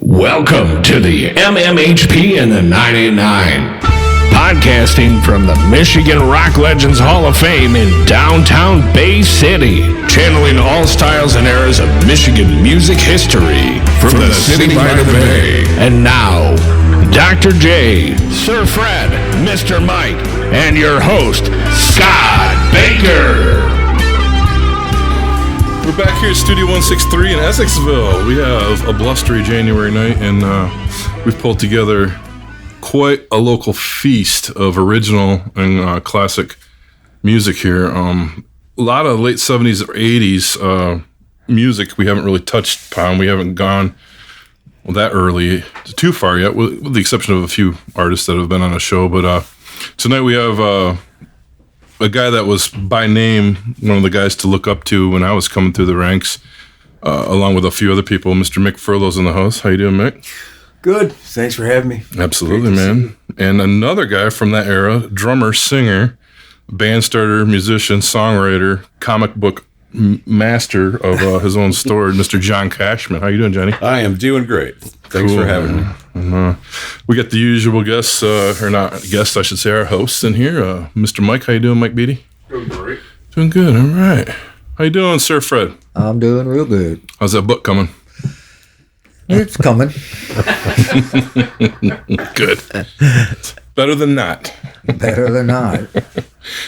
Welcome to the MMHP and the 989. Podcasting from the Michigan Rock Legends Hall of Fame in downtown Bay City. Channeling all styles and eras of Michigan music history. From the city by the bay. And now, Dr. J, Sir Fred, Mr. Mike, and your host, Scott Baker. We're back here at Studio 163 in Essexville. We have a blustery January night, and we've pulled together quite a local feast of original and classic music here. A lot of late 70s or 80s music we haven't really touched upon. We haven't gone that early too far yet, with the exception of a few artists that have been on the show. But tonight we have a guy that was by name one of the guys to look up to when I was coming through the ranks, along with a few other people. Mr. Mick Furlo's in the house. How you doing, Mick? Good. Thanks for having me. Absolutely, man. And another guy from that era, drummer, singer, band starter, musician, songwriter, comic book master of his own story, Mr. John Cashman. How you doing, Johnny? I am doing great. Thanks for having me. And, we got the usual guests, or not guests, I should say, our hosts in here. Mr. Mike, how you doing, Mike Beatty? Doing great. Doing good, all right. How you doing, Sir Fred? I'm doing real good. How's that book coming? It's coming. Good. Better than not. Better than not.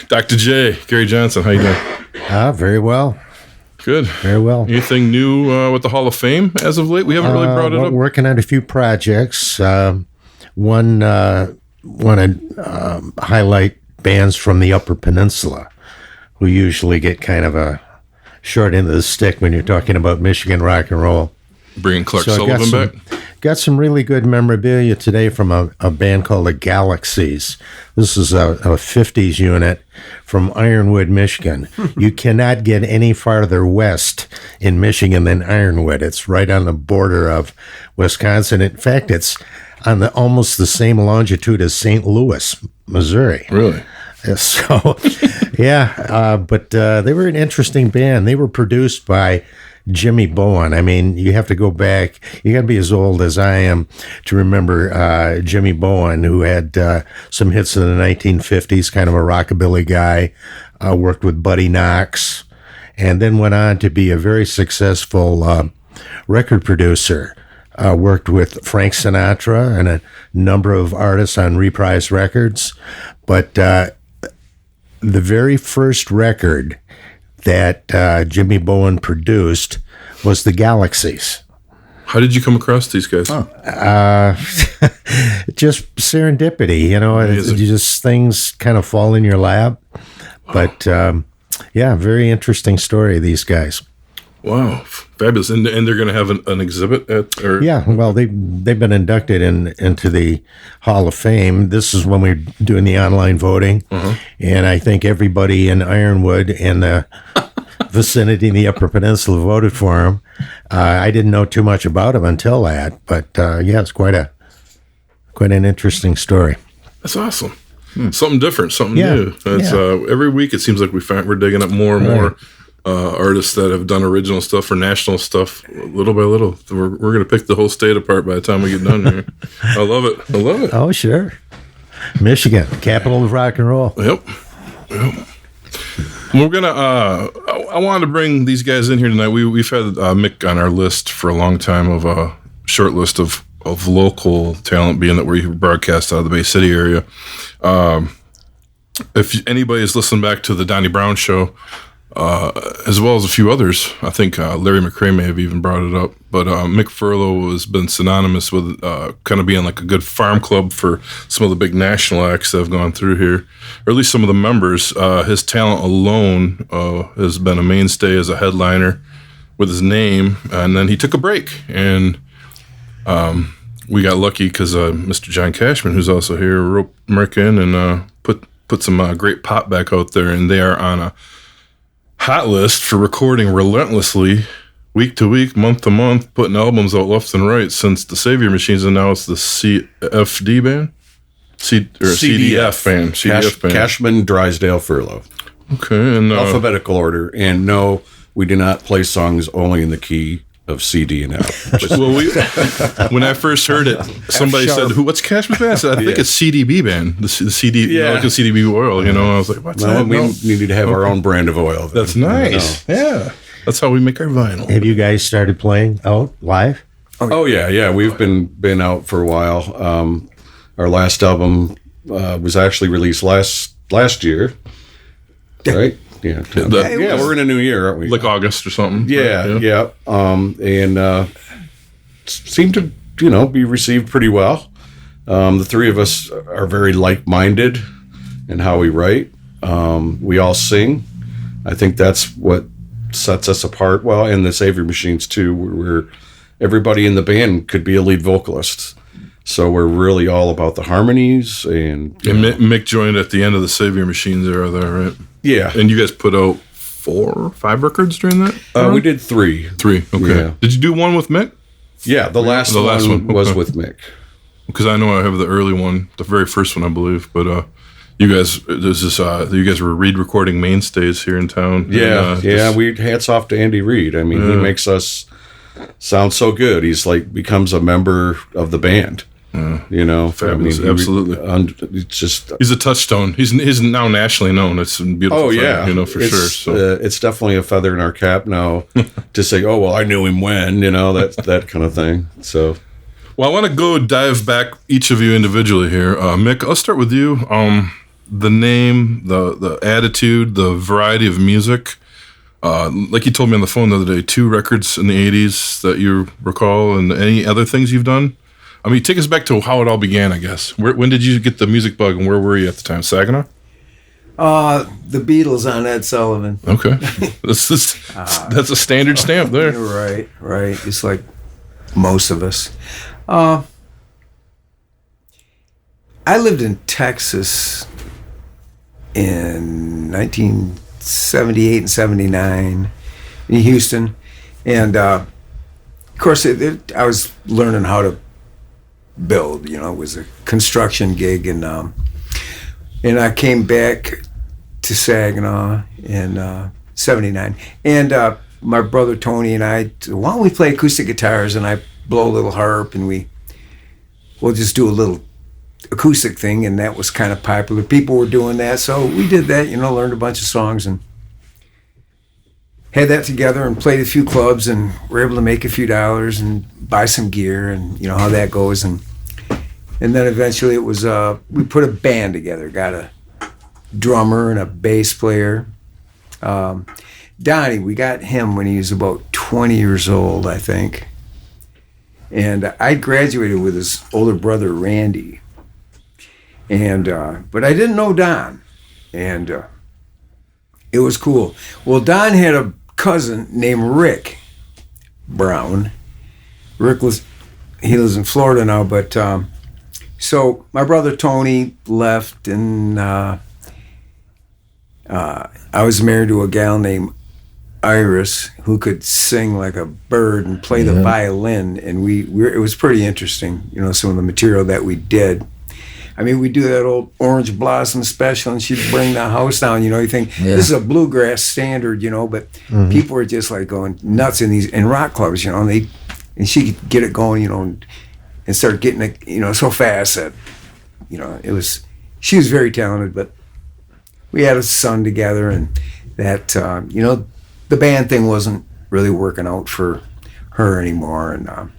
Dr. J, Gary Johnson, how you doing? Very well. Good. Very well. Anything new with the Hall of Fame as of late? We haven't really brought it up. Working on a few projects. One highlight bands from the Upper Peninsula, who usually get kind of a short end of the stick when you're talking about Michigan rock and roll. Bringing Clark Sullivan back? Got some really good memorabilia today from a band called the Galaxies. This is a 50s unit from Ironwood, Michigan. You cannot get any farther west in Michigan than Ironwood. It's right on the border of Wisconsin. In fact, it's on almost the same longitude as St. Louis, Missouri. Really? So, yeah, but they were an interesting band. They were produced by Jimmy Bowen. I mean, you have to go back. You got to be as old as I am to remember Jimmy Bowen, who had some hits in the 1950s, kind of a rockabilly guy, worked with Buddy Knox, and then went on to be a very successful record producer. Worked with Frank Sinatra and a number of artists on Reprise Records. But the very first record that Jimmy Bowen produced was the Galaxies. How did you come across these guys? Just serendipity, you know. Just things kind of fall in your lap. But yeah, very interesting story, these guys. Wow, fabulous! And they're going to have an exhibit at? Or? Yeah, well, they've been inducted into the Hall of Fame. This is when we're doing the online voting, and I think everybody in Ironwood and the vicinity in the Upper Peninsula voted for him. I didn't know too much about him until that, but yeah, it's quite an interesting story. That's awesome. Something different, something new. It's every week it seems like we're digging up more and more. Artists that have done original stuff or national stuff, little by little. We're going to pick the whole state apart by the time we get done here. I love it. Oh, sure. Michigan, capital of rock and roll. Yep. We're going to, I wanted to bring these guys in here tonight. We've had Mick on our list for a long time, of a short list of local talent, being that we broadcast out of the Bay City area. If anybody has listened back to the Donnie Brown show, as well as a few others, I think Larry McRae may have even brought it up, but Mick Furlo has been synonymous with kind of being like a good farm club for some of the big national acts that have gone through here, or at least some of the members. His talent alone has been a mainstay as a headliner with his name, and then he took a break, and we got lucky because Mr. John Cashman, who's also here, roped Mick in and put some great pop back out there, and they are on a hot list for recording relentlessly, week to week, month to month, putting albums out left and right since the Savior Machines, and now it's the CFD band? CDF band. CDF band. Cashman, Drysdale, Furlo. Okay. And alphabetical order. And no, we do not play songs only in the key of CD and F. Well, when I first heard it, somebody said, "What's Cashman Band?" I said, "I think it's CDB Band, the CD, like a CDB oil." I was like, "What's that?" We needed to have our own brand of oil. Then. That's nice. Yeah, that's how we make our vinyl. Have you guys started playing out live? Oh yeah. We've been out for a while. Our last album was actually released last year, right? Yeah, we're in a new year, aren't we? Like August or something. Yeah. And seemed to be received pretty well. The three of us are very like-minded in how we write. We all sing. I think that's what sets us apart. Well, and the Savior Machines too. We're everybody in the band could be a lead vocalist. So we're really all about the harmonies and Mick joined at the end of the Savior Machines era there, right? Yeah. And you guys put out 4 or 5 records during that? We did 3. 3, okay. Yeah. Did you do one with Mick? Yeah, the last one was with Mick. Because I know I have the early one, the very first one, I believe. But you guys, you guys were Reed recording mainstays here in town. Yeah, we hats off to Andy Reed. I mean, he makes us sound so good. He's like becomes a member of the band. Fabulous, absolutely. It's just he's a touchstone. He's now nationally known. It's a beautiful. Oh yeah, thing, for sure. So it's definitely a feather in our cap now to say, oh well, I knew him when, that kind of thing. So, well, I want to go dive back each of you individually here. Mick, I'll start with you. The name, the attitude, the variety of music. Like you told me on the phone the other day, 2 records in the 80s that you recall, and any other things you've done. I mean, take us back to how it all began, I guess. When did you get the music bug, and where were you at the time? Saginaw? The Beatles on Ed Sullivan. Okay. That's a standard stamp there. Right. It's like most of us. I lived in Texas in 1978 and 79 in Houston. And, of course, I was learning how to build, it was a construction gig, and I came back to Saginaw in 79, and my brother Tony and I, why don't we play acoustic guitars, and I blow a little harp, and we'll just do a little acoustic thing, and that was kind of popular. People were doing that, so we did that, learned a bunch of songs and had that together and played a few clubs, and were able to make a few dollars and buy some gear, and how that goes. And then eventually it was, we put a band together, got a drummer and a bass player. Donnie, we got him when he was about 20 years old, I think. And I graduated with his older brother, Randy. And, but I didn't know Don. And it was cool. Well, Don had a cousin named Rick Brown. He lives in Florida now, but so my brother Tony left, and I was married to a gal named Iris who could sing like a bird and play the violin, and it was pretty interesting, some of the material that we did. I mean, we do that old Orange Blossom special, and she'd bring the house down. You think this is a bluegrass standard, but people were just like going nuts in rock clubs, and she could get it going, and start getting it, so fast that, she was very talented. But we had a son together, and that, the band thing wasn't really working out for her anymore, and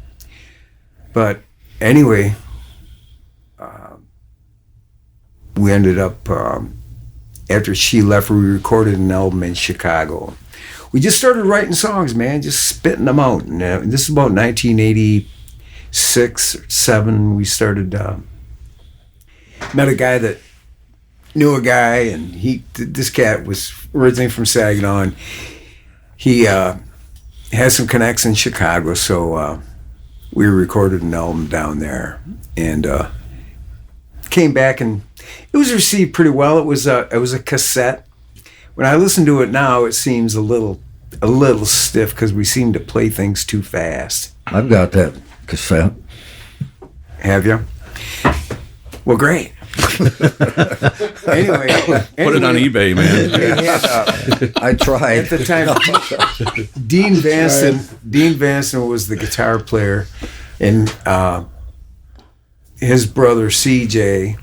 but anyway. We ended up, after she left, we recorded an album in Chicago. We just started writing songs, man, just spitting them out. And this is about 1986 or 7. We started, met a guy that knew a guy, and this cat was originally from Saginaw, and he has some connects in Chicago, so we recorded an album down there, and came back, and it was received pretty well. It was a cassette. When I listen to it now, it seems a little stiff because we seem to play things too fast. I've got that cassette. Have you? Well, great. Anyway, Put it on eBay, man. they had, I tried. at the time, Dean Vanson was the guitar player, and his brother CJ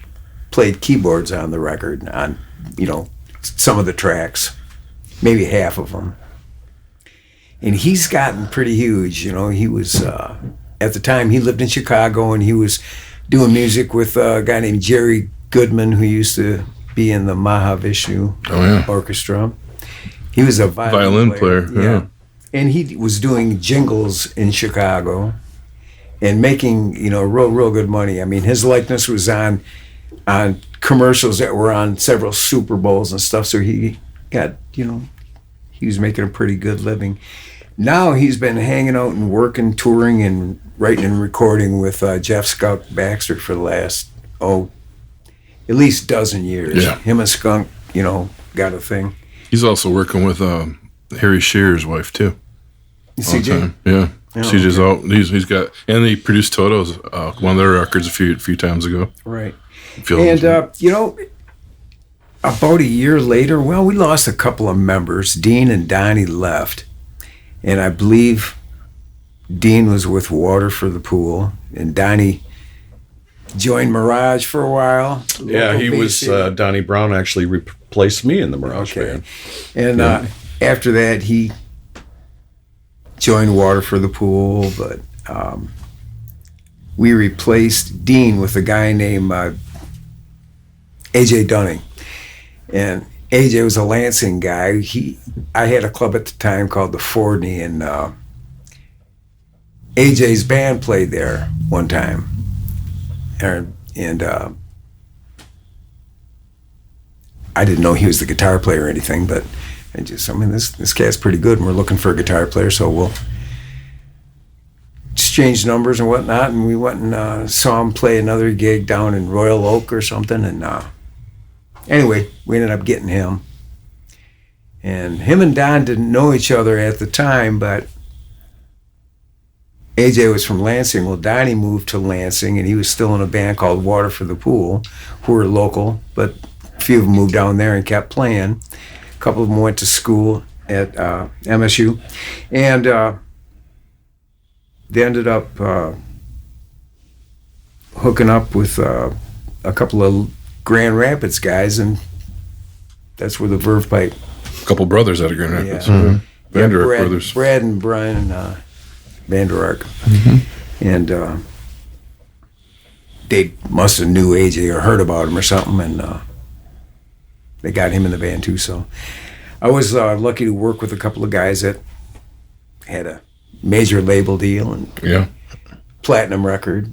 played keyboards on the record, on some of the tracks, maybe half of them. And he's gotten pretty huge. He was at the time he lived in Chicago, and he was doing music with a guy named Jerry Goodman, who used to be in the Mahavishnu Orchestra. He was a violin player. Yeah. And he was doing jingles in Chicago and making, real good money. I mean, his likeness was on commercials that were on several Super Bowls and stuff. So he got, he was making a pretty good living. Now he's been hanging out and working, touring, and writing and recording with Jeff Skunk Baxter for the last, at least a dozen years. Yeah. Him and Skunk, got a thing. He's also working with Harry Shearer's wife too. CJ? Yeah. Oh, CJ's out. He's got, and he produced Toto's one of their records a few times ago. Right. Feels- And, about a year later, we lost a couple of members. Dean and Donnie left. And I believe Dean was with Water for the Pool, and Donnie joined Mirage for a while. Yeah, he was, Donnie Brown actually replaced me in the Mirage Band. And after that, he joined Water for the Pool, but we replaced Dean with a guy named AJ Dunning. And AJ was a Lansing guy. I had a club at the time called the Fordney, and AJ's band played there one time. And I didn't know he was the guitar player or anything, but this cat's pretty good, and we're looking for a guitar player, so we'll exchange numbers and whatnot. And we went and saw him play another gig down in Royal Oak or something, and anyway, we ended up getting him. And him and Don didn't know each other at the time, but AJ was from Lansing. Well, Donnie moved to Lansing, and he was still in a band called Water for the Pool, who were local, but a few of them moved down there and kept playing. A couple of them went to school at MSU, and they ended up hooking up with a couple of Grand Rapids guys, and that's where the Verve Pipe. A couple brothers out of Grand Rapids. Yeah. Vander Ark Brad, brothers. Brad and Brian Vander Ark. And they must have knew AJ or heard about him or something, and they got him in the band too. So I was lucky to work with a couple of guys that had a major label deal and platinum record.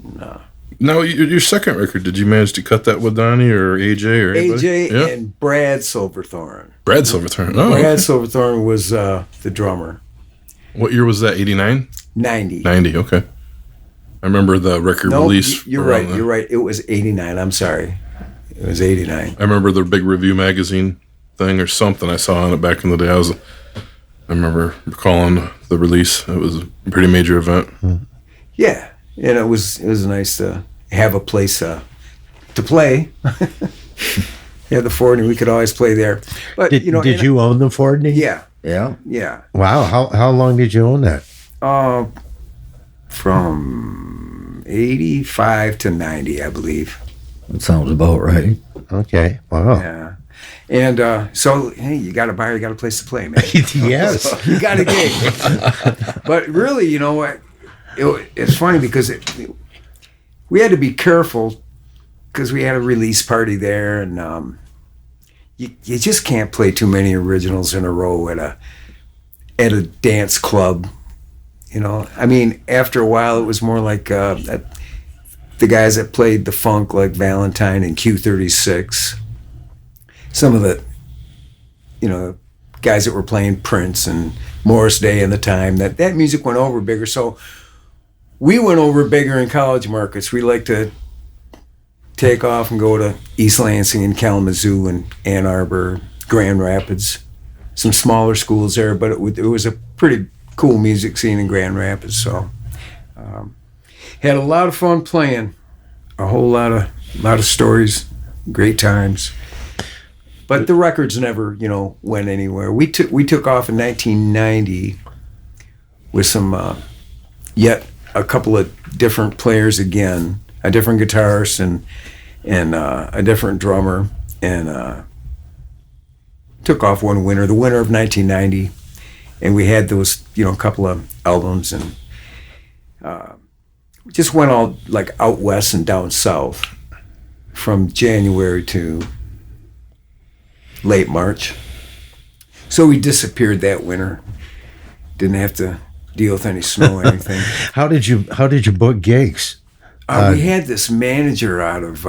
Now, your second record, did you manage to cut that with Donnie or AJ or anybody? AJ and Brad Silverthorne. Brad Silverthorne. Oh, Brad Silverthorne was the drummer. What year was that? 89? 90. 90, okay. I remember the record release. You're right. You're right. It was 89. I'm sorry. It was 89. I remember the big review magazine thing or something I saw on it back in the day. I remember recalling the release. It was a pretty major event. Yeah, and it was nice to have a place to play. Yeah, the Fordney, we could always play there. But Did you own the Fordney? Yeah, Yeah. yeah. Wow. How long did you own that? From 85 to 90, I believe. That sounds about right. Okay. Wow. Yeah. And so, hey, you got to buy, you got a place to play, man. Yes. You got a gig. But really, you know what? It's funny because we had to be careful because we had a release party there, and you just can't play too many originals in a row at a dance club. You know, I mean, after a while, it was more like the guys that played the funk, like Valentine and Q36. Some of the, guys that were playing Prince and Morris Day in the time, that music went over bigger. So we went over bigger in college markets. We like to take off and go to East Lansing and Kalamazoo and Ann Arbor, Grand Rapids, some smaller schools there, but it was a pretty cool music scene in Grand Rapids. So had a lot of fun playing, a whole lot of stories great times. But the records never, went anywhere. We took off in 1990 with some yet a couple of different players again, a different guitarist and a different drummer, and took off one winter, the winter of 1990, and we had those, couple of albums, and just went all like out west and down south from January to late March. So we disappeared that winter. Didn't have to deal with any snow or anything. How did you book gigs? We had this manager out of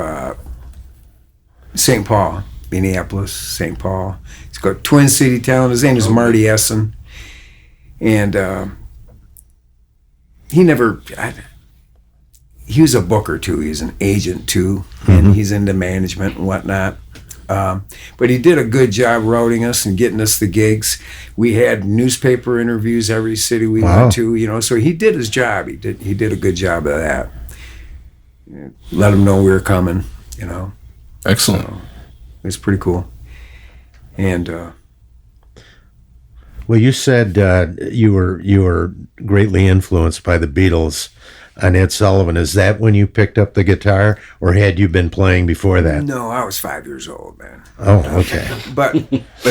St. Paul, Minneapolis, St. Paul. He's got Twin City Talent. His name is Marty Essen. And he was a booker too. He's an agent too. And he's into management and whatnot. But he did a good job routing us and getting us the gigs. We had newspaper interviews every city we went to, so he did his job. He did a good job of that. Let them know we were coming, Excellent. So it was pretty cool. And Well, you said you were greatly influenced by the Beatles on Ed Sullivan. Is that when you picked up the guitar, or had you been playing before that? no, I was 5 years old, man. Oh, okay. But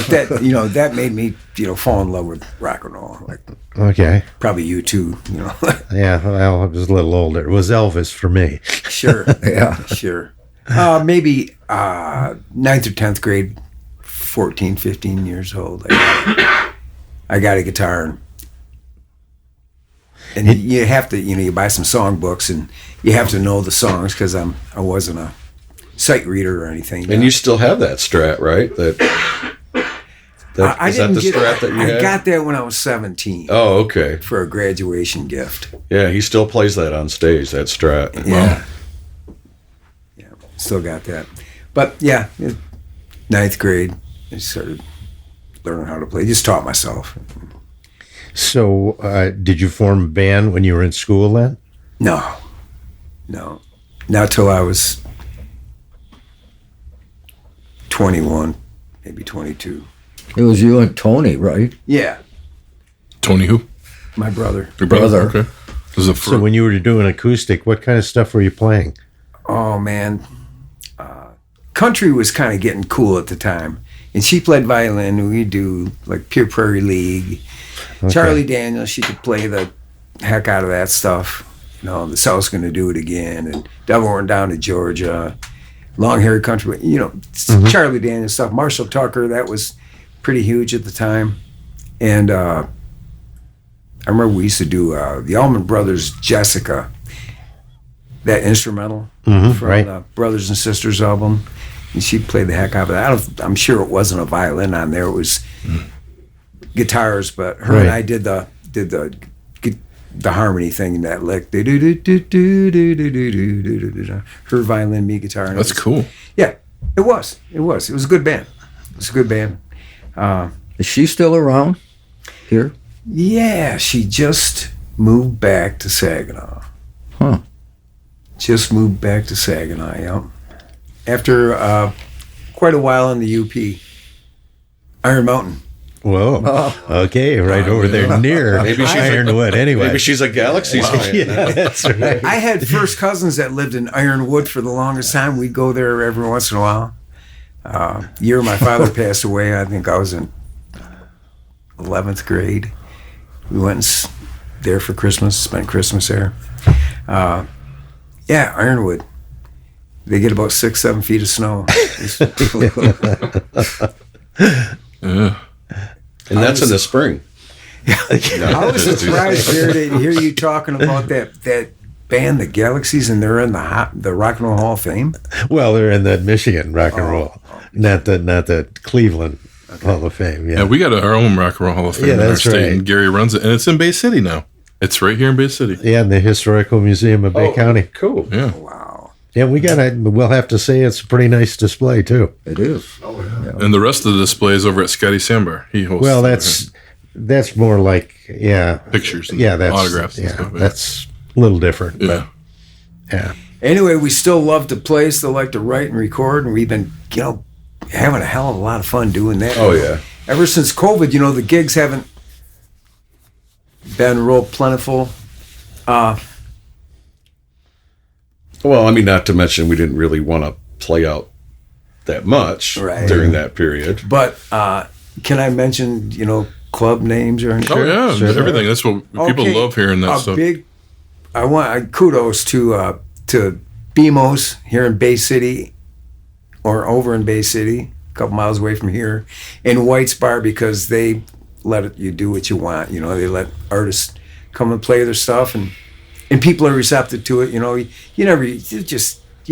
that that made me fall in love with rock and roll. Like Okay. probably you too. Yeah, well, I was a little older. It was Elvis for me. Sure. Yeah. Sure. Maybe 9th or 10th grade, 14, 15 years old. I got a guitar, and you have to, you buy some song books, and you have to know the songs because I wasn't a sight reader or anything. And you still have that Strat, right? I is that didn't the get. Strat that you I had? got that when I was 17 Oh, okay. for a graduation gift. Yeah, he still plays that on stage, that Strat. Yeah. Yeah, still got that. But yeah, 9th grade, I started learning how to play. Just taught myself. So, did you form a band when you were in school then? No. Not till I was 21, maybe 22. It was you and Tony, right? Yeah, Tony who? my brother. Your brother. Brother. Okay. This is So when you were doing acoustic, what kind of stuff were you playing? Oh, man. Country was kind of getting cool at the time. And she played violin, and we'd do like Pure Prairie League. Okay. Charlie Daniels, she could play the heck out of that stuff. The South's Gonna Do It Again, and Devil Went Down to Georgia, Long Haired Country, Charlie Daniels stuff. Marshall Tucker, that was pretty huge at the time. And I remember we used to do the Allman Brothers' Jessica, that instrumental from right. the Brothers and Sisters album. And she played the heck out of it. I'm sure it wasn't a violin on there. It was guitars, but her and I did the harmony thing in that lick. Her violin, me guitar. And That's cool. Yeah, it was. It was a good band. It's a good band. Is she still around here? Yeah, she just moved back to Saginaw. Huh. Just moved back to Saginaw, yeah. After quite a while in the UP. Iron Mountain. Whoa. Okay, right over there near Ironwood. Anyway, Maybe she's a Galaxy's fan. yeah, that's right. I had first cousins that lived in Ironwood for the longest time. We'd go there every once in a while. The year my father passed away, I think I was in 11th grade. We went there for Christmas, spent Christmas there. Yeah, Ironwood. They get about 6-7 feet of snow. Yeah. And that's in the spring. I was surprised here to hear you talking about that band, the Galaxies, and they're in the Rock and Roll Hall of Fame. Well, they're in the Michigan Rock and Roll, not the Cleveland Hall of Fame. Yeah, we got our own Rock and Roll Hall of Fame in our that's state, right. and Gary runs it, and it's in Bay City now. It's right here in Bay City. Yeah, in the Historical Museum of Bay County. Cool. Yeah. Wow. Yeah, we'll have to say it's a pretty nice display too. It is. And the rest of the display is over at Scotty Sandbar. He hosts. Well, that's more like pictures. And yeah, that's autographs. yeah, and stuff. that's a little different. Yeah. But yeah. Anyway, we still love to play, still like to write and record, and we've been, having a hell of a lot of fun doing that. Oh, yeah. Ever since COVID, the gigs haven't been real plentiful. Well, I mean, not to mention we didn't really want to play out that much during that period. But can I mention, club names or anything? Oh yeah, everything. That's what people love hearing that stuff. I want kudos to BMO's here in Bay City, or over in Bay City, a couple miles away from here, and White's Bar, because they let you do what you want. They let artists come and play their stuff, and people are receptive to it. You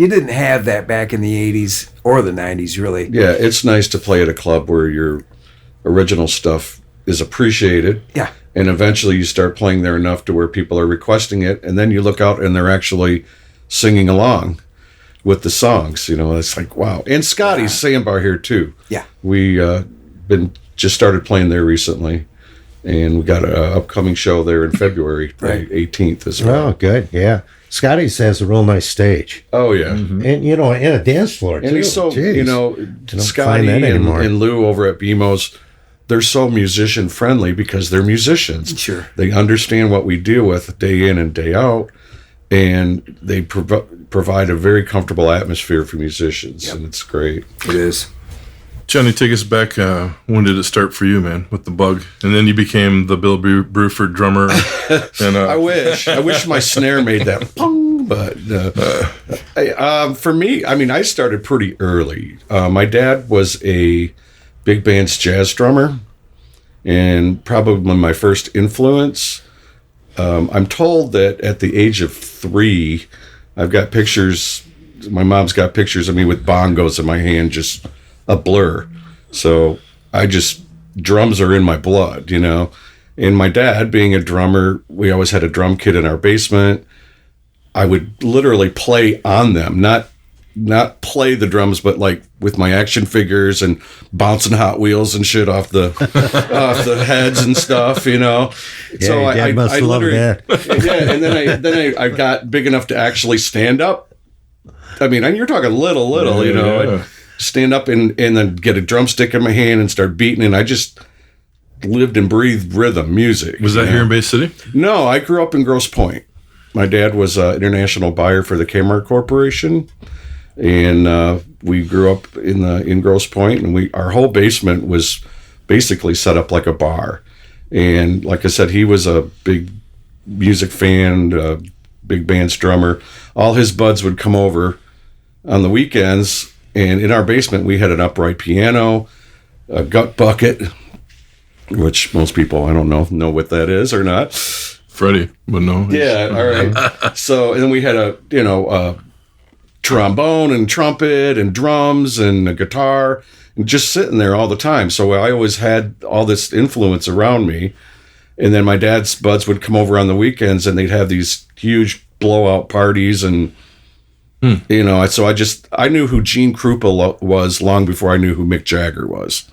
didn't have that back in the 80s or the 90s, really. Yeah, it's nice to play at a club where your original stuff is appreciated. Yeah. And eventually you start playing there enough to where people are requesting it, and then you look out and they're actually singing along with the songs. It's like, wow. And Scotty's Sandbar here too. Yeah. We just started playing there recently, and we got an upcoming show there in February, Right. 18th as well. Oh, good. Yeah. Scotty's has a real nice stage. Oh, yeah. And, and a dance floor, too. And he's so, Jeez. Scotty and Lou over at BMO's, they're so musician friendly because they're musicians. Sure. They understand what we deal with day in and day out, and they provide a very comfortable atmosphere for musicians, and it's great. It is. Johnny, take us back. When did it start for you, man, with the bug? And then you became the Bill Bruford drummer. And I wish my snare made that pong, but for me, I mean, I started pretty early. My dad was a big band's jazz drummer, and probably my first influence. I'm told that at the age of 3, I've got pictures. My mom's got pictures of me with bongos in my hand, just a blur. So drums are in my blood, And my dad, being a drummer, we always had a drum kit in our basement. I would literally play on them, not play the drums, but like with my action figures and bouncing Hot Wheels and shit off the off the heads and stuff, Yeah, so I must love that. Yeah, and then I got big enough to actually stand up. I mean, and you're talking little, I'd stand up and then get a drumstick in my hand and start beating, and I just lived and breathed rhythm, music. was that here in Bay City? No, I grew up in Grosse Pointe. My dad was an international buyer for the Kmart Corporation, and we grew up in Grosse Pointe, and our whole basement was basically set up like a bar. And like I said, he was a big music fan, big band's drummer. All his buds would come over on the weekends, and in our basement we had an upright piano, a gut bucket, which most people, I don't know what that is or not. Freddie would know. Yeah, all right. So, and then we had a trombone and trumpet and drums and a guitar, and just sitting there all the time. So I always had all this influence around me. And then my dad's buds would come over on the weekends, and they'd have these huge blowout parties, and so I knew who Gene Krupa was long before I knew who Mick Jagger was.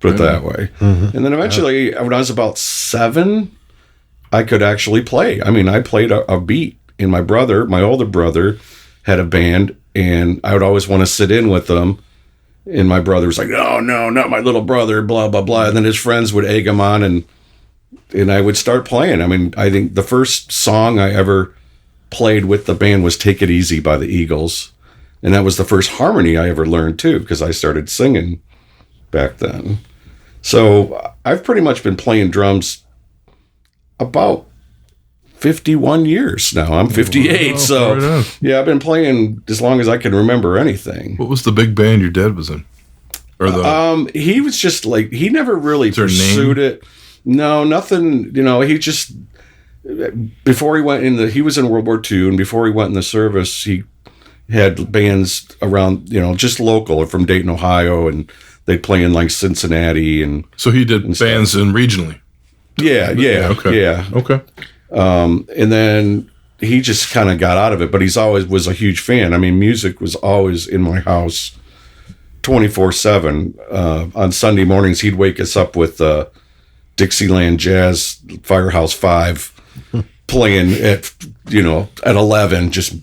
Put it that way. Mm-hmm. And then eventually, when I was about 7, I could actually play. I mean, I played a beat, and my older brother, had a band, and I would always want to sit in with them. And my brother was like, no, not my little brother, blah, blah, blah. And then his friends would egg him on, and I would start playing. I mean, I think the first song I ever played with the band was Take It Easy by the Eagles. And that was the first harmony I ever learned, too, because I started singing back then. So I've pretty much been playing drums about 51 years now. I'm 58, so yeah, I've been playing as long as I can remember anything. What was the big band your dad was in? Or he was just like, he never really pursued it. No, nothing. He just, before he went he was in World War II, and before he went in the service, he had bands around, just local or from Dayton, Ohio, and they'd play in like Cincinnati, and so he did bands in regionally. Yeah. Okay. And then he just kind of got out of it, but he's always was a huge fan. I mean, music was always in my house 24/7. On Sunday mornings, he'd wake us up with Dixieland Jazz, Firehouse 5 playing at 11, just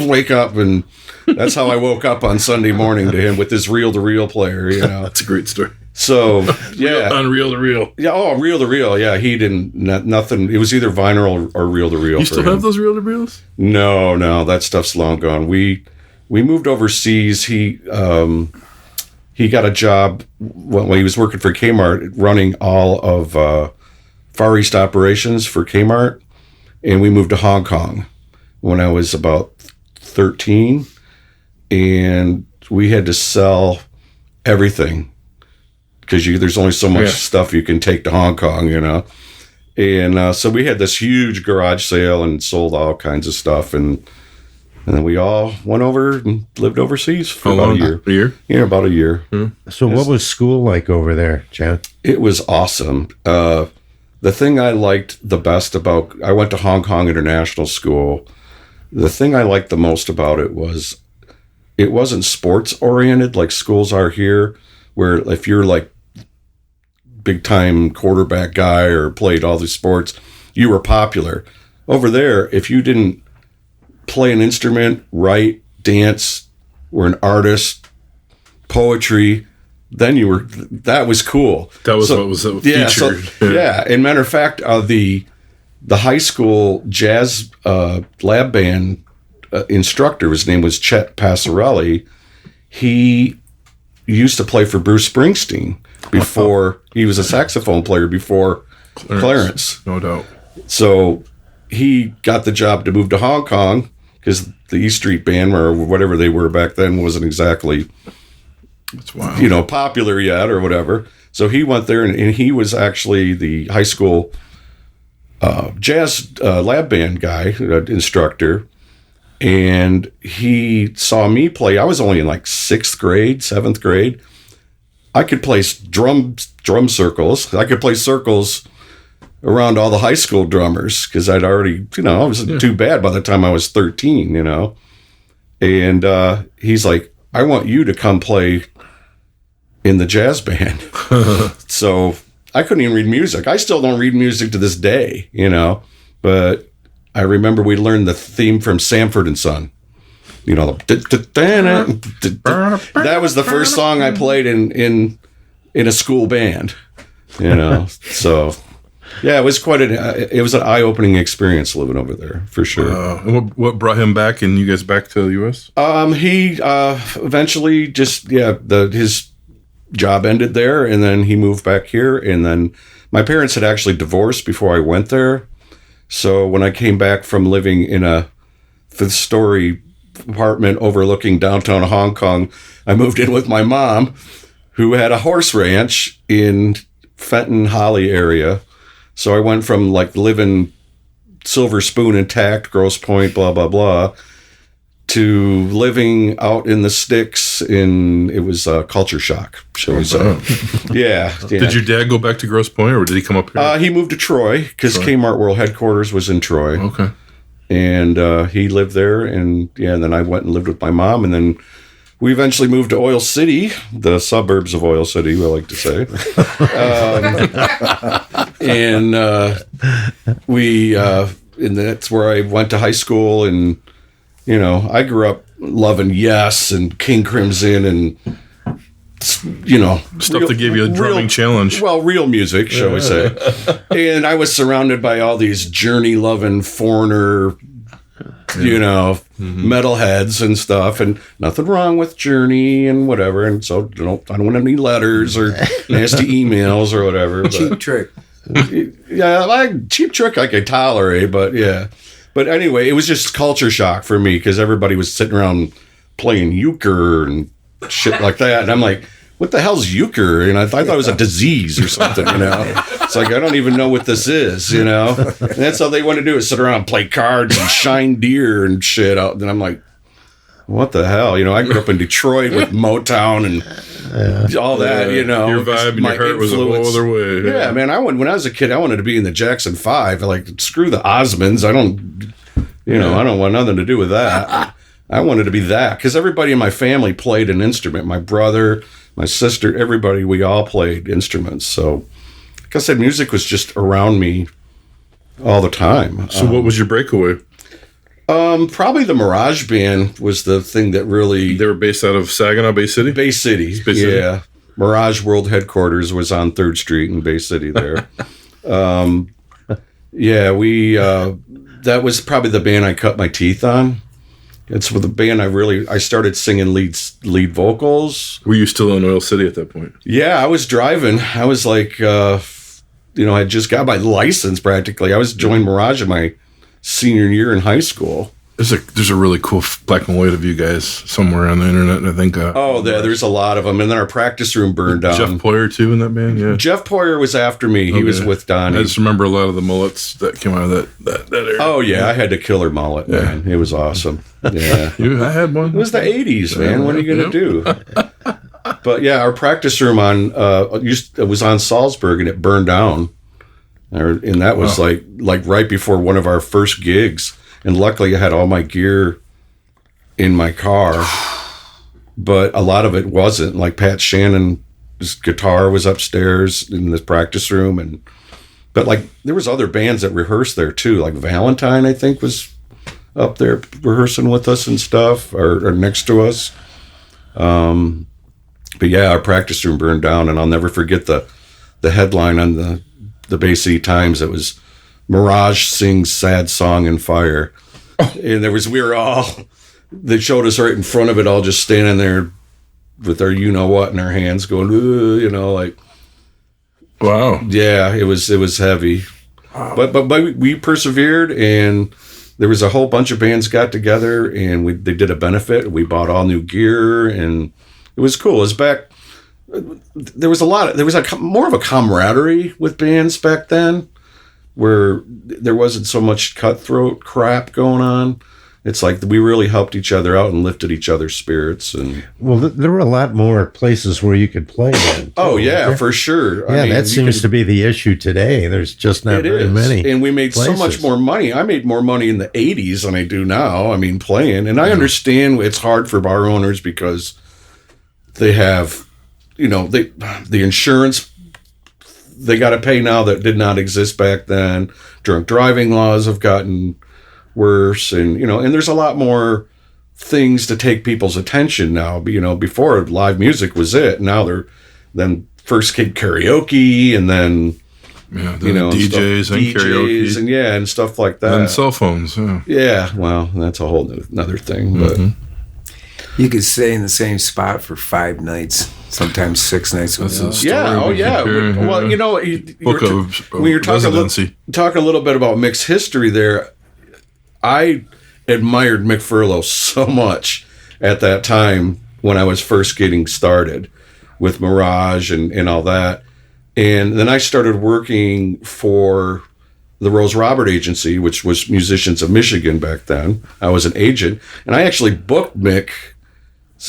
wake up, and that's how I woke up on Sunday morning to him with this reel-to-reel player. That's a great story. So yeah, Unreal to reel. yeah, reel to reel. Yeah, he didn't nothing. It was either vinyl or reel to reel. You still have those reel to reels? No, that stuff's long gone. We moved overseas. He got a job when he was working for Kmart, running all of Far East operations for Kmart, and we moved to Hong Kong when I was about 13, and we had to sell everything because there's only so much stuff you can take to Hong Kong, and so we had this huge garage sale and sold all kinds of stuff, and then we all went over and lived overseas for about a year. A year? Yeah, about a year. So what was school like over there, John? It was awesome. The thing I liked the best about, I went to Hong Kong International School. The thing I liked the most about it was it wasn't sports oriented like schools are here, where if you're like big time quarterback guy or played all these sports, you were popular. Over there, if you didn't play an instrument, write, dance, were an artist, poetry, then that was cool. That was what was featured. Yeah. And matter of fact, the high school jazz lab band instructor, his name was Chet Passarelli. He used to play for Bruce Springsteen before he was a saxophone player before Clarence. No doubt. So he got the job to move to Hong Kong because the E Street Band or whatever they were back then wasn't exactly, popular yet or whatever. So he went there and he was actually the high school jazz lab band guy, instructor. And he saw me play. I was only in like 6th grade, 7th grade. I could play drum circles. I could play circles around all the high school drummers because I'd already, I wasn't too bad by the time I was 13, And he's like, I want you to come play in the jazz band. So I couldn't even read music. I still don't read music to this day, But I remember we learned the theme from Sanford and Son. That was the first song I played in a school band. So yeah, it was an eye-opening experience living over there for sure. And what brought him back and you guys back to the U.S.? He eventually just his job ended there, and then he moved back here. And then my parents had actually divorced before I went there. So when I came back from living in a 5th-story apartment overlooking downtown Hong Kong, I moved in with my mom, who had a horse ranch in Fenton Holly area. So I went from like living Silver Spoon intact, Grosse Pointe, blah, blah, blah, to living out in the sticks it was culture shock, shall we say. Yeah. Did your dad go back to Grosse Pointe or did he come up here? He moved to Troy because Kmart World headquarters was in Troy. Okay. And he lived there, and then I went and lived with my mom, and then we eventually moved to Oil City, the suburbs of Oil City, we like to say. And that's where I went to high school, and I grew up loving Yes and King Crimson and stuff that gave you a drumming challenge. Well, real music, shall we say. And I was surrounded by all these Journey-loving Foreigner, metalheads and stuff, and nothing wrong with Journey and whatever. And so I don't want any letters or nasty emails or whatever. Cheap Trick. Yeah, Cheap Trick I could tolerate, but yeah. But anyway, it was just culture shock for me because everybody was sitting around playing euchre and shit like that, and I'm like, what the hell's euchre? And I thought it was a disease or something, It's like, I don't even know what this is, And that's all they want to do is sit around and play cards and shine deer and shit out. And I'm like, what the hell? I grew up in Detroit with Motown and all that, Your vibe and your heart was a whole other way. Yeah, man. When I was a kid, I wanted to be in the Jackson 5. Like, screw the Osmonds. I don't want nothing to do with that. I wanted to be that because everybody in my family played an instrument. My brother, my sister, everybody, we all played instruments. So, like I said, music was just around me all the time. So what was your breakaway? Probably the Mirage Band was the thing that really... They were based out of Saginaw, Bay City? Bay City, yeah. Mirage World Headquarters was on 3rd Street in Bay City there. That was probably the band I cut my teeth on. It's with the band I started singing lead vocals. Were you still in Oil City at that point? Yeah, I was driving. I was like, I just got my license practically. I was joined Mirage in my senior year in high school. There's a really cool black and white of you guys somewhere on the internet, I think. There's a lot of them. And then our practice room burned down. Jeff Poyer, too, in that band? Yeah. Jeff Poyer was after me. He was with Donnie. I just remember a lot of the mullets that came out of that area. Oh, yeah. I had a killer mullet, man. It was awesome. Yeah. I had one. It was the 80s, man. What are you going to do? But, yeah, our practice room it was on Salzburg, and it burned down. And that was like right before one of our first gigs. And luckily I had all my gear in my car, but a lot of it wasn't. Like Pat Shannon's guitar was upstairs in the practice room. But like there was other bands that rehearsed there too. Like Valentine, I think, was up there rehearsing with us and stuff, or next to us. But yeah, our practice room burned down, and I'll never forget the headline on the Bay City Times. It was Mirage sings sad song in fire. And they showed us right in front of it, all just standing there with our you-know-what in our hands going, like. Wow. Yeah, it was heavy. Wow. But we persevered, and there was a whole bunch of bands got together, and they did a benefit. We bought all new gear, and it was cool. It was back. There was more of a camaraderie with bands back then, where there wasn't so much cutthroat crap going on. It's like we really helped each other out and lifted each other's spirits. And there were a lot more places where you could play then, too. Oh yeah, for sure. Yeah, that seems to be the issue today. There's just not very many. And we made so much more money. I made more money in the 80s than I do now. I mean, playing. And I understand it's hard for bar owners because they have, the insurance they got to pay now that did not exist back then. Drunk driving laws have gotten worse, and and there's a lot more things to take people's attention now. Before live music was it. Now then first came karaoke, and then DJs and karaoke and stuff like that, and cell phones. Yeah, well, that's a whole another thing, but. You could stay in the same spot for 5 nights, sometimes 6 nights. Yeah, oh yeah. Well, when you're talking a little bit about Mick's history there, I admired Mick Furlo so much at that time when I was first getting started with Mirage and all that. And then I started working for the Rose Robert Agency, which was Musicians of Michigan back then. I was an agent, and I actually booked Mick's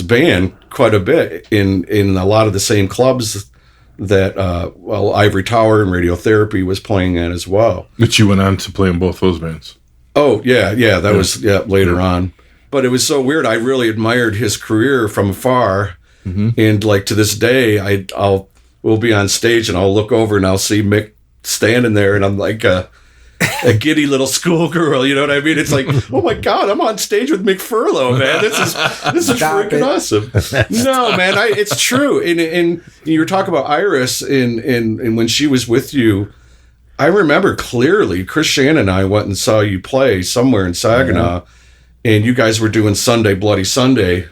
band quite a bit in a lot of the same clubs that Ivory Tower and Radiotherapy was playing at as well. But you went on to play in both those bands. Oh yeah, that was later on. But it was so weird. I really admired his career from afar, and like to this day, we'll be on stage and I'll look over and I'll see Mick standing there, and I'm like a giddy little schoolgirl, you know what I mean? It's like, oh my God, I'm on stage with Mick Furlo, man. This is freaking awesome. No, man, it's true. And you were talking about Iris, and when she was with you, I remember clearly, Chris Shannon and I went and saw you play somewhere in Saginaw, and you guys were doing Sunday Bloody Sunday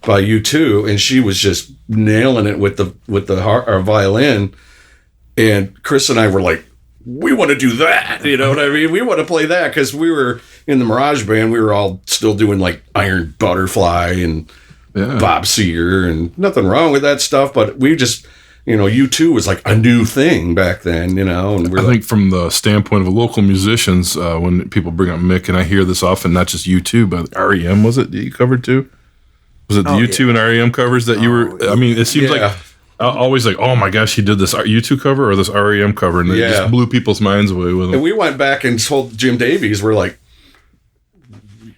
by U2, and she was just nailing it with our violin, and Chris and I were like, we want to do that, you know what I mean? We want to play that, because we were in the Mirage Band. We were all still doing like Iron Butterfly and Bob Seger, and nothing wrong with that stuff. But we just, U2 was like a new thing back then, And I think from the standpoint of local musicians, when people bring up Mick, and I hear this often, not just U2, but REM, was it that you covered too? Was it the U2 and REM covers that you were? I mean, it seems like. Always like, oh my gosh, he did this U2 cover or this REM cover, and it just blew people's minds away with him. And we went back and told Jim Davies, we're like,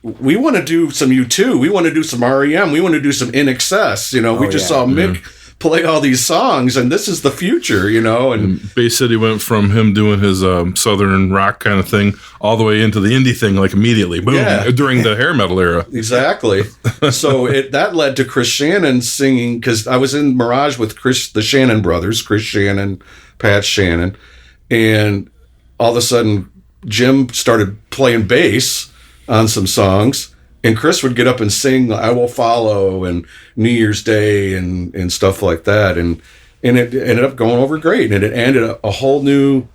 we want to do some U2, we want to do some REM, we want to do some In Excess. We just saw Mick play all these songs, and this is the future, And Bay City went from him doing his southern rock kind of thing all the way into the indie thing, like immediately, boom, during the hair metal era. Exactly. So that led to Chris Shannon singing, because I was in Mirage with the Shannon brothers, Chris Shannon, Pat Shannon, and all of a sudden Jim started playing bass on some songs. And Chris would get up and sing "I Will Follow" and "New Year's Day" and stuff like that, and it ended up going over great. And it added a whole new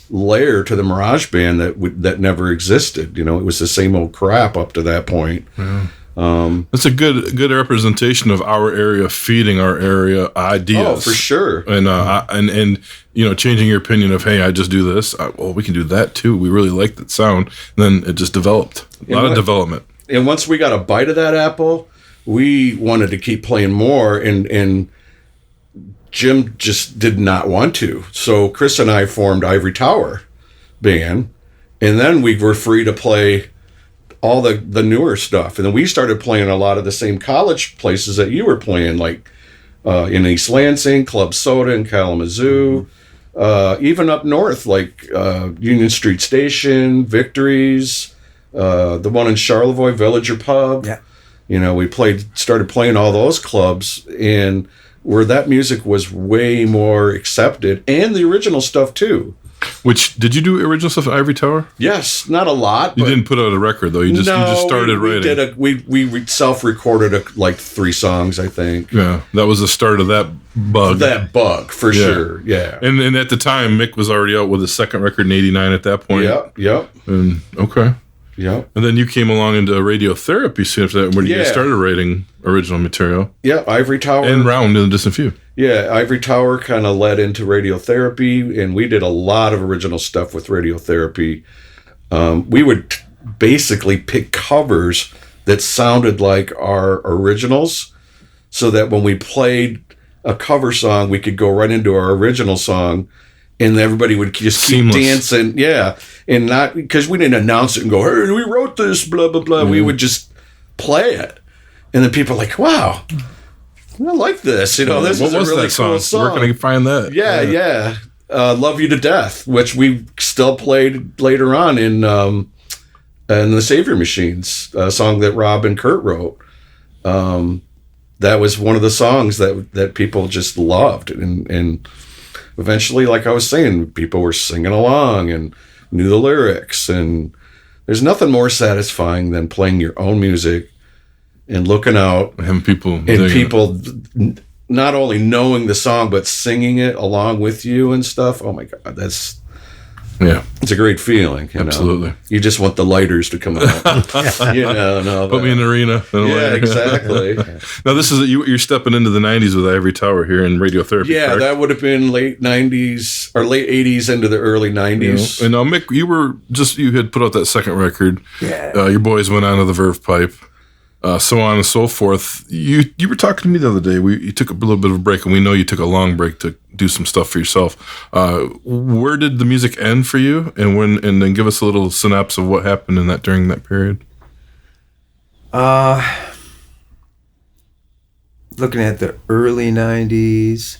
layer to the Mirage Band that never existed. It was the same old crap up to that point. Yeah. That's a good representation of our area feeding our area ideas. Oh, for sure. And changing your opinion of, hey, I just do this. Well, we can do that too. We really like that sound. And then it just developed. A lot of development. And once we got a bite of that apple, we wanted to keep playing more, and Jim just did not want to. So Chris and I formed Ivory Tower Band, and then we were free to play all the newer stuff. And then we started playing a lot of the same college places that you were playing, like in East Lansing, Club Soda in Kalamazoo, even up north, like Union Street Station, Victories, the one in Charlevoix, Villager Pub. Yeah. We started playing all those clubs, and where that music was way more accepted, and the original stuff too. Which, did you do original stuff at Ivory Tower? Yes, not a lot. You didn't put out a record though. You just started writing. We self-recorded like 3 songs, I think. Yeah, that was the start of that bug. That bug for sure. Yeah. And at the time, Mick was already out with his second record in '89. At that point. Yep. And okay. Yeah. And then you came along into radiotherapy soon after that, when you started writing original material. Yeah, Ivory Tower. And Round in the Distant Few. Yeah, Ivory Tower kind of led into radiotherapy, and we did a lot of original stuff with radiotherapy. We would basically pick covers that sounded like our originals, so that when we played a cover song, we could go right into our original song, and everybody would just keep dancing. Yeah. And not because we didn't announce it and go, hey, we wrote this, blah, blah, blah. We would just play it. And then people are like, wow, I like this. This is a really cool song. Where can I find that? Yeah. Love You to Death, which we still played later on in the Savior Machines, a song that Rob and Kurt wrote. That was one of the songs that people just loved. And eventually, like I was saying, people were singing along and knew the lyrics, and there's nothing more satisfying than playing your own music and looking out and people not only knowing the song but singing it along with you and stuff. Oh my God, it's a great feeling. Absolutely. You just want the lighters to come out. Put me in the arena. Yeah, exactly. Now this is you're stepping into the '90s with Ivory Tower here in radiotherapy. Yeah, correct? that would have been late '90s or late '80s into the early '90s. And now Mick, you had put out that second record. Yeah. Your boys went on to the Verve Pipe. So on and so forth. You were talking to me the other day. You took a little bit of a break, and we know you took a long break to do some stuff for yourself. Where did the music end for you, and then give us a little synopsis of what happened during that period? Looking at the early '90s,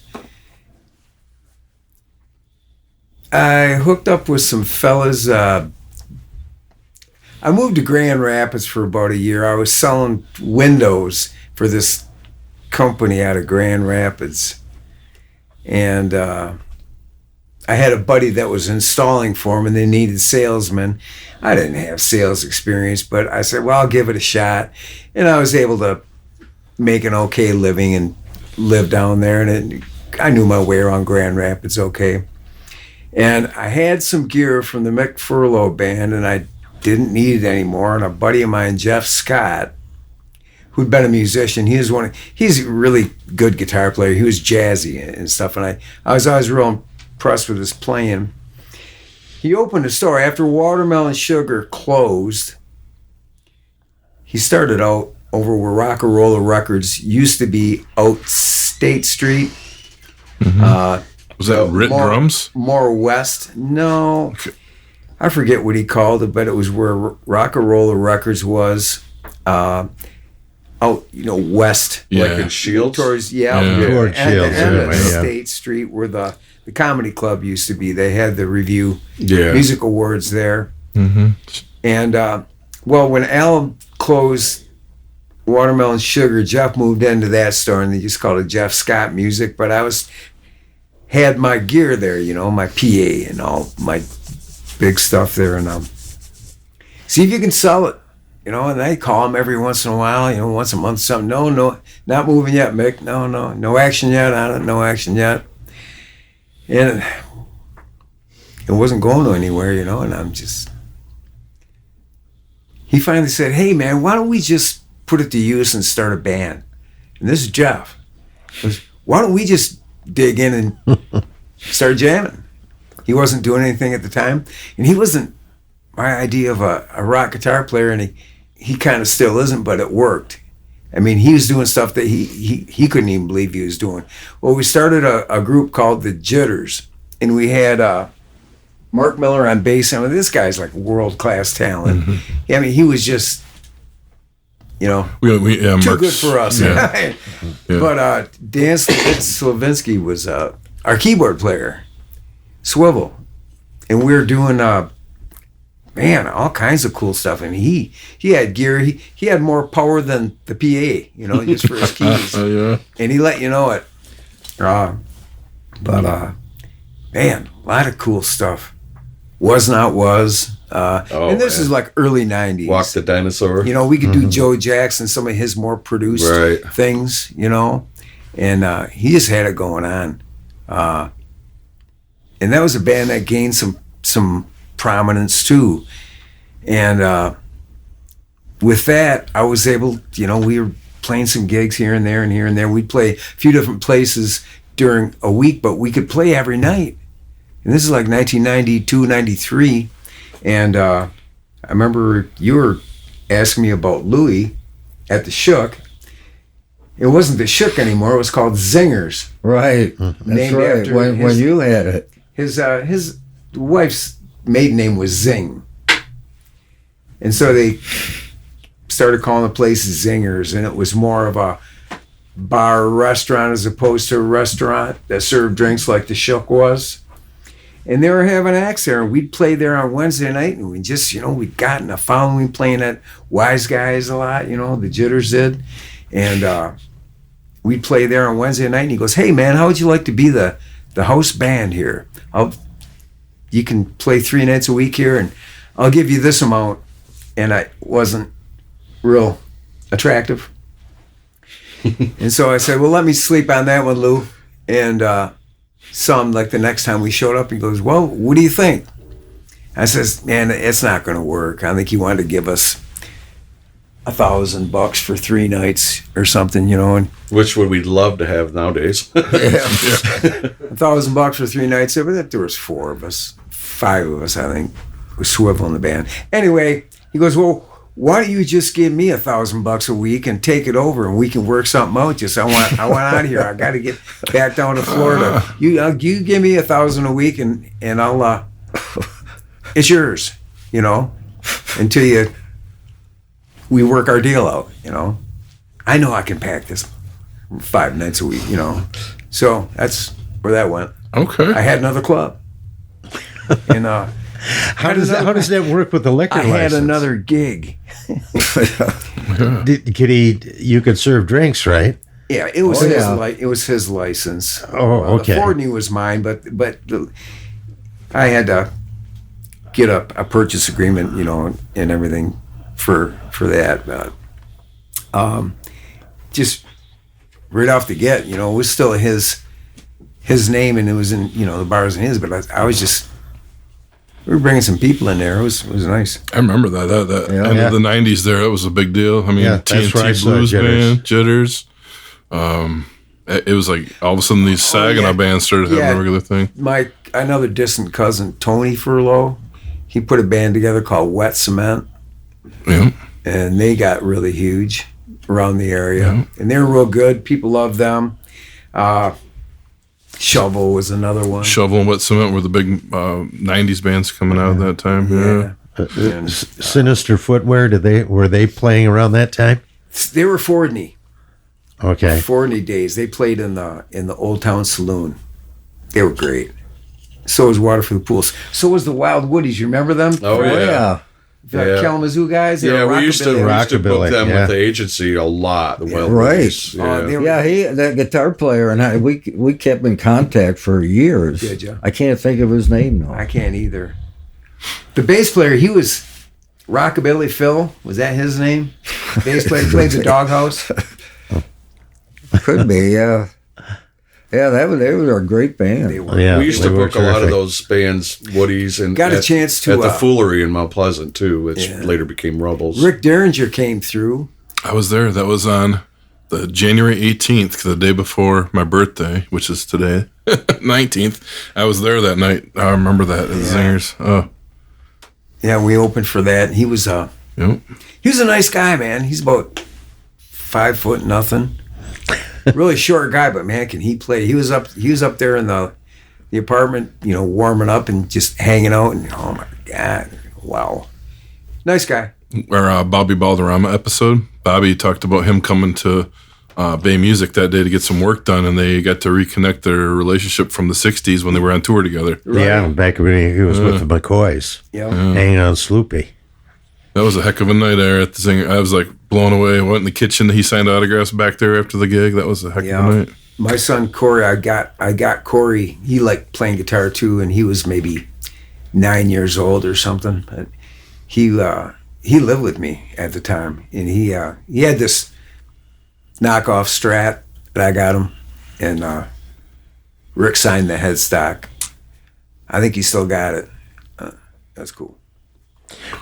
I hooked up with some fellas. I moved to Grand Rapids for about a year. I was selling windows for this company out of Grand Rapids. And I had a buddy that was installing for them, and they needed salesmen. I didn't have sales experience, but I said, well, I'll give it a shot. And I was able to make an okay living and live down there. And I knew my way around Grand Rapids okay. And I had some gear from the Mick Furlo band, and I didn't need it anymore. And a buddy of mine, Jeff Scott, who'd been a musician, he's a really good guitar player. He was jazzy and stuff, and I was always real impressed with his playing. He opened a store after Watermelon Sugar closed. He started out over where Rock-A-Rolla Records used to be, out State Street. Mm-hmm. Was that Rit Drums? More west. No. Okay. I forget what he called it, but it was where Rock-A-Rolla Records was. out, west. Yeah. Like in Shields? Towards, Towards at Shields, the end of yeah. State Street where the comedy club used to be. They had the Review Yeah. Music Awards there. Mm-hmm. And, when Al closed Watermelon Sugar, Jeff moved into that store and they just called it Jeff Scott Music. But I had my gear there, my PA and all my big stuff there. And see if you can sell it. And I call him every once in a while, once a month, something. No, not moving yet, Mick. No action yet on it, no action yet. And it wasn't going anywhere, and I'm just... He finally said, hey, man, why don't we just put it to use and start a band? And this is Jeff. He goes, why don't we just dig in and start jamming? He wasn't doing anything at the time. And he wasn't my idea of a rock guitar player, and he kind of still isn't, but it worked. I mean, he was doing stuff that he couldn't even believe he was doing. Well, we started a group called the Jitters, and we had Mark Miller on bass. I mean, this guy's like world-class talent. Mm-hmm. I mean, he was just, too Mark's, good for us. Yeah. But Dan Slavinsky was our keyboard player, Swivel. And we were doing... all kinds of cool stuff. And he had gear. He had more power than the PA, just for his keys. Yeah. And he let you know it. A lot of cool stuff. Was Not Was. And this is like early 90s. Walk the Dinosaur. We could do Joe Jackson, some of his more produced things, And he just had it going on. And that was a band that gained some prominence too, and with that I was able, we were playing some gigs here and there. We'd play a few different places during a week, but we could play every night. And this is like 1992, 93, and I remember you were asking me about Louie at the Shook. It wasn't the Shook anymore, it was called Zingers. Right. That's Named right. after When you had it. His wife's maiden name was Zing. And so they started calling the place Zingers, and it was more of a bar restaurant as opposed to a restaurant that served drinks like the Shook was. And they were having acts there, and we'd play there on Wednesday night, and we just, we'd gotten a following playing at Wise Guys a lot, the Jitters did. And we'd play there on Wednesday night, and he goes, hey man, how would you like to be the house band here? You can play 3 nights a week here, and I'll give you this amount. And I wasn't real attractive. And so I said, well, let me sleep on that one, Lou. And like the next time we showed up, he goes, well, what do you think? I says, man, it's not going to work. I think he wanted to give us $1,000 for 3 nights or something, and Which would we love to have nowadays. $1,000 for 3 nights. But there was 4 of us, 5 of us, I think, was Swivel in the band. Anyway, he goes, well, why don't you just give me $1,000 a week and take it over, and we can work something out? Just I want out of here. I got to get back down to Florida. You give me $1,000 a week, and I'll it's yours, until we work our deal out. I know I can pack this 5 nights a week. So that's where that went. Okay. I had another club, and How does that work with the liquor I license? had another gig. You could serve drinks, right? Yeah, it was it was his license. Oh, okay. The Ford knew was mine, but I had to get a purchase agreement, and everything for that. Just right off the get, it was still his name, and it was in the bar was in his, but I was just. We were bringing some people in there. It was nice. I remember that end of the 90s there. That was a big deal. I mean, TNT Blues Band, Jitters. It was like all of a sudden these Saginaw bands started having a regular thing. Another distant cousin, Tony Furlo, he put a band together called Wet Cement. Yeah. And they got really huge around the area. Yeah. And they were real good. People loved them. Shovel was another one. Shovel and Wet Cement were the big 90s bands coming out at that time. Yeah. Sinister Footwear, were they playing around that time? They were Fordney. Okay. Fordney days. They played in the Old Town Saloon. They were great. So was Water for the Pools. So was the Wild Woodies. You remember them? Oh, yeah. The Kalamazoo guys. They Yeah, were we used to Rockabilly, book them yeah. with the agency a lot. The Wild Right. Woodies. they were- Yeah, the guitar player and I, we kept in contact for years. Did ya? I can't think of his name now. I can't either. The bass player, he was Rockabilly Phil. Was that his name? Bass player played the Doghouse. Could be, yeah. Yeah, they were a great band. They were. Yeah, We used to they were book a lot of terrific. those bands, Woodies, and Got a chance to, at the uh, Foolery in Mount Pleasant too, which Yeah. later became Rubbles. Rick Derringer came through. I was there. That was on the January 18th, the day before my birthday, which is today, 19th. I was there that night. I remember that at Zingers. Oh, Yeah, we opened for that. He was yep. he was a nice guy, man. He's about 5 foot nothing. Really short guy, but man, can he play? He was up there in the apartment, warming up and just hanging out, and oh my god, wow, nice guy. Our Bobby Balderrama episode, Bobby talked about him coming to Bay Music that day to get some work done, and they got to reconnect their relationship from the 60s when they were on tour together. Yeah, back when he was with the McCoys, Yeah, hanging on Sloopy. That was a heck of a night there at the Zinger. I was like blown away. I went in the kitchen. He signed autographs back there after the gig. That was a heck of a night. My son Corey, I got Corey. He liked playing guitar too, and he was maybe 9 years old or something. But he lived with me at the time, and he had this knockoff Strat that I got him, and Rick signed the headstock. I think he still got it. That's cool.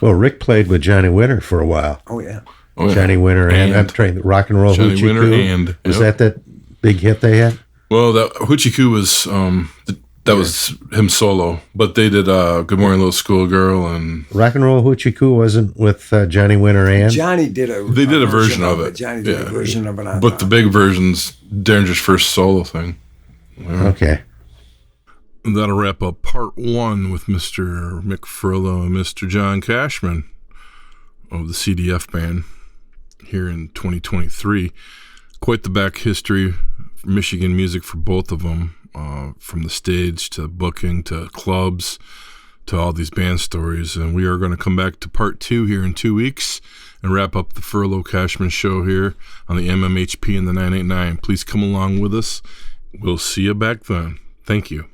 Well, Rick played with Johnny Winter for a while. Oh yeah. Oh, yeah. Johnny Winter and I'm trying to Rock and Roll Johnny Hoochie Winter Coo. and- Was yep. that big hit they had? Well, that Hoochie Coo was that was him solo, but they did Good Morning Little Schoolgirl, and Rock and Roll Hoochie Coo wasn't with Johnny Winter and Johnny did a version of it. Johnny did a version of it. but the big version's Derringer's first solo thing. okay. And that'll wrap up part one with Mr. Mick Furlo and Mr. John Cashman of the CDF Band here in 2023. Quite the back history, Michigan music for both of them, from the stage to booking to clubs to all these band stories. And we are going to come back to part two here in 2 weeks and wrap up the Furlo Cashman show here on the MMHP and the 989. Please come along with us. We'll see you back then. Thank you.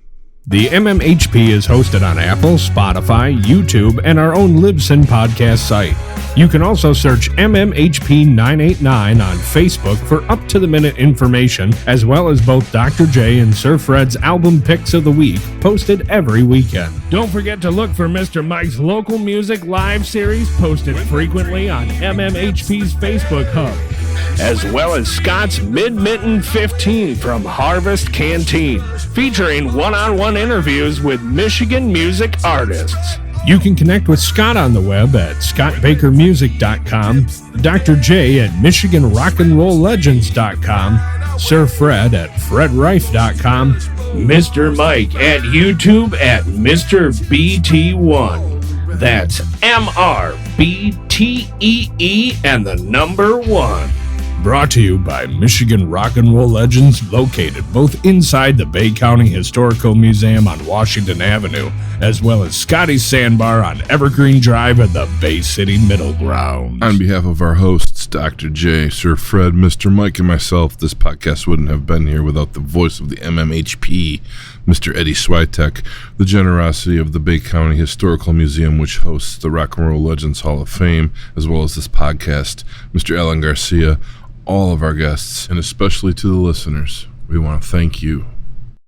The MMHP is hosted on Apple, Spotify, YouTube, and our own Libsyn podcast site. You can also search MMHP 989 on Facebook for up-to-the-minute information, as well as both Dr. J and Sir Fred's album picks of the week, posted every weekend. Don't forget to look for Mr. Mike's local music live series, posted frequently on MMHP's Facebook hub, as well as Scott's Mid-Mitten 15 from Harvest Canteen, featuring one-on-one interviews with Michigan music artists. You can connect with Scott on the web at scottbakermusic.com, Dr. J at michiganrockandrolllegends.com, Sir Fred at fredrife.com, Mr. Mike at YouTube at Mr. BT1. That's MRBTEE and the number 1. Brought to you by Michigan Rock and Roll Legends, located both inside the Bay County Historical Museum on Washington Avenue, as well as Scotty's Sandbar on Evergreen Drive at the Bay City Middle Grounds. On behalf of our hosts, Dr. J, Sir Fred, Mr. Mike, and myself, this podcast wouldn't have been here without the voice of the MMHP, Mr. Eddie Switek, the generosity of the Bay County Historical Museum, which hosts the Rock and Roll Legends Hall of Fame, as well as this podcast, Mr. Alan Garcia, all of our guests, and especially to the listeners. We want to thank you.